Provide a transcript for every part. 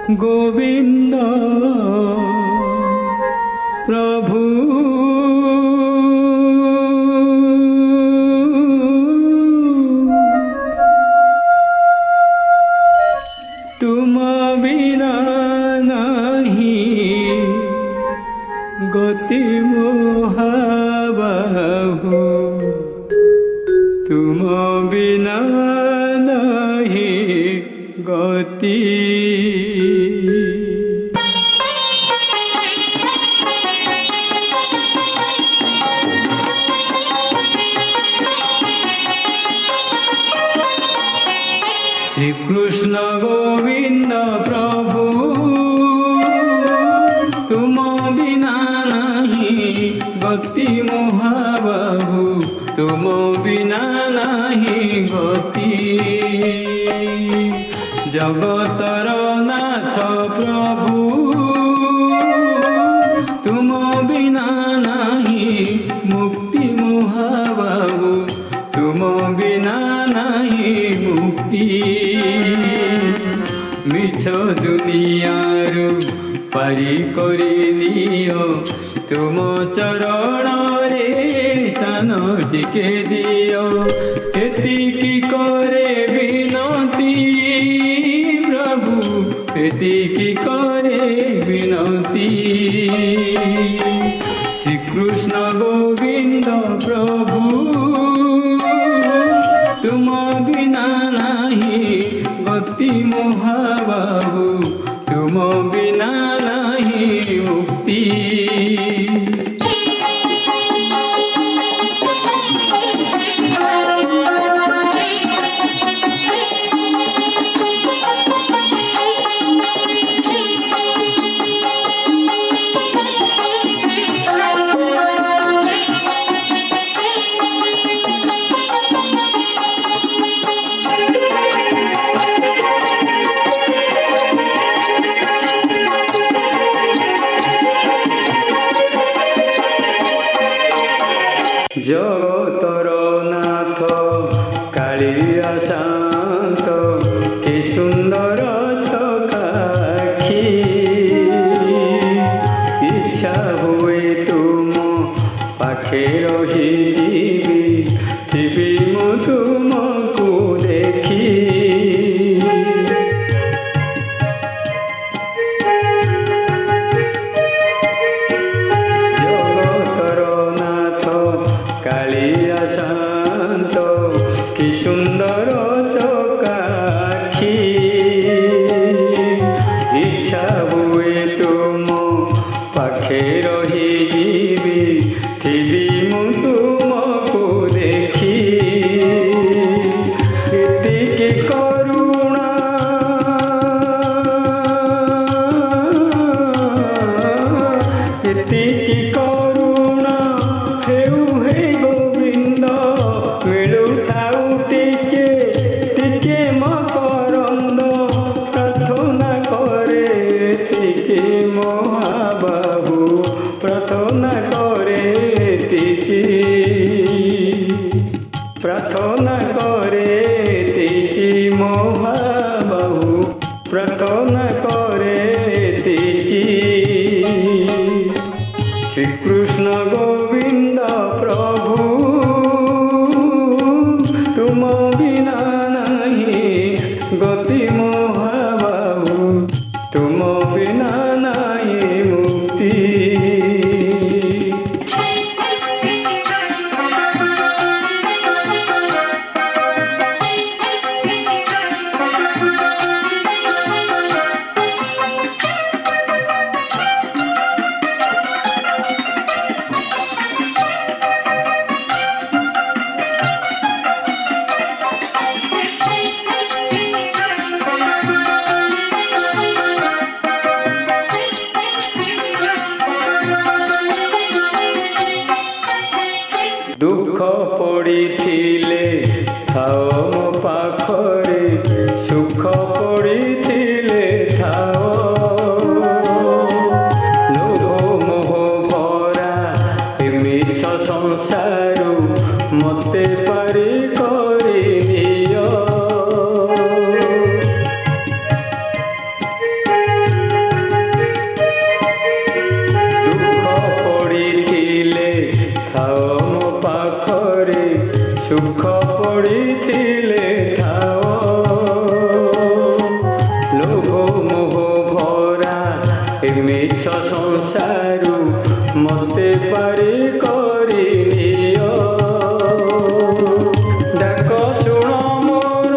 गोविंद प्रभु तुम बिना नहीं गति मोहाबाहु तुम बिना नहीं गति श्री कृष्ण गोविंद प्रभु तुम बिना नहीं गति मोहाबाहु तुम बिना नहीं गति जगतर नाथ प्रभु तुम बिना नहीं मुक्ति मोहाबाहु तुम बिना नहीं मुक्ति मिछ दुनियारू पारी करी नियो तुम चरण रे स्थान टिके दियो एतिकी करे विनती प्रभु एतिकी करे विनती श्री कृष्ण गोविंद प्रभु तुम बिना नहीं गति मोहाबाहु तुम बिना नहीं मुक्ति जगतर नाथ कालिया शांत कि सुंदर चकाखी इच्छा हुए तुम पाखे रही जीवी मु तुमको देखी कालिया शांत कि सुंदर चकाखी इच्छा हुए तुम पाखे रही जीवी थी मु तुमको देखी एतिकी करुणा एतिकी करुणा हेउ हे गोविंद मिलु थाउ टिके टिके मकरंद प्रार्थना करे टिके मोहाबाहु प्रार्थना करे टिके प्रार्थना करे टिके मोहाबाहु प्रार्थना करे टिके श्री कृष्ण गोविंद प्रभु तुम बिना नहीं गति मोहाबाहु तुम बिना नहीं मुक्ति মোহ ভরা এ মিছ সংসারু মতে পারি କରି নিও ডাক শুণ মোর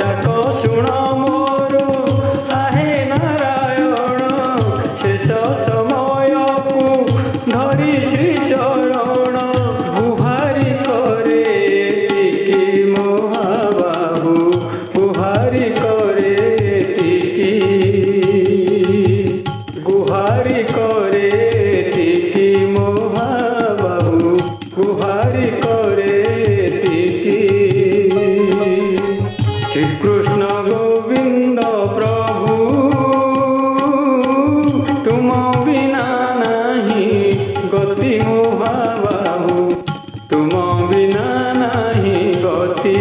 ডাক শুণ মোর আহে নারায়ণ শেষ সময়কু ধরি শ্রী চরণ গুহারি করে টিকি মহাবাহু গুহারি করে টিকি গুহারি করে টিকি মহাবাহু গুহারি করে টিকি শ্রীকৃষ্ণ গোবিন্দ প্রভু তুম বিনা নাহি গতি মহাবাহু তুম বিনা নাহি গতি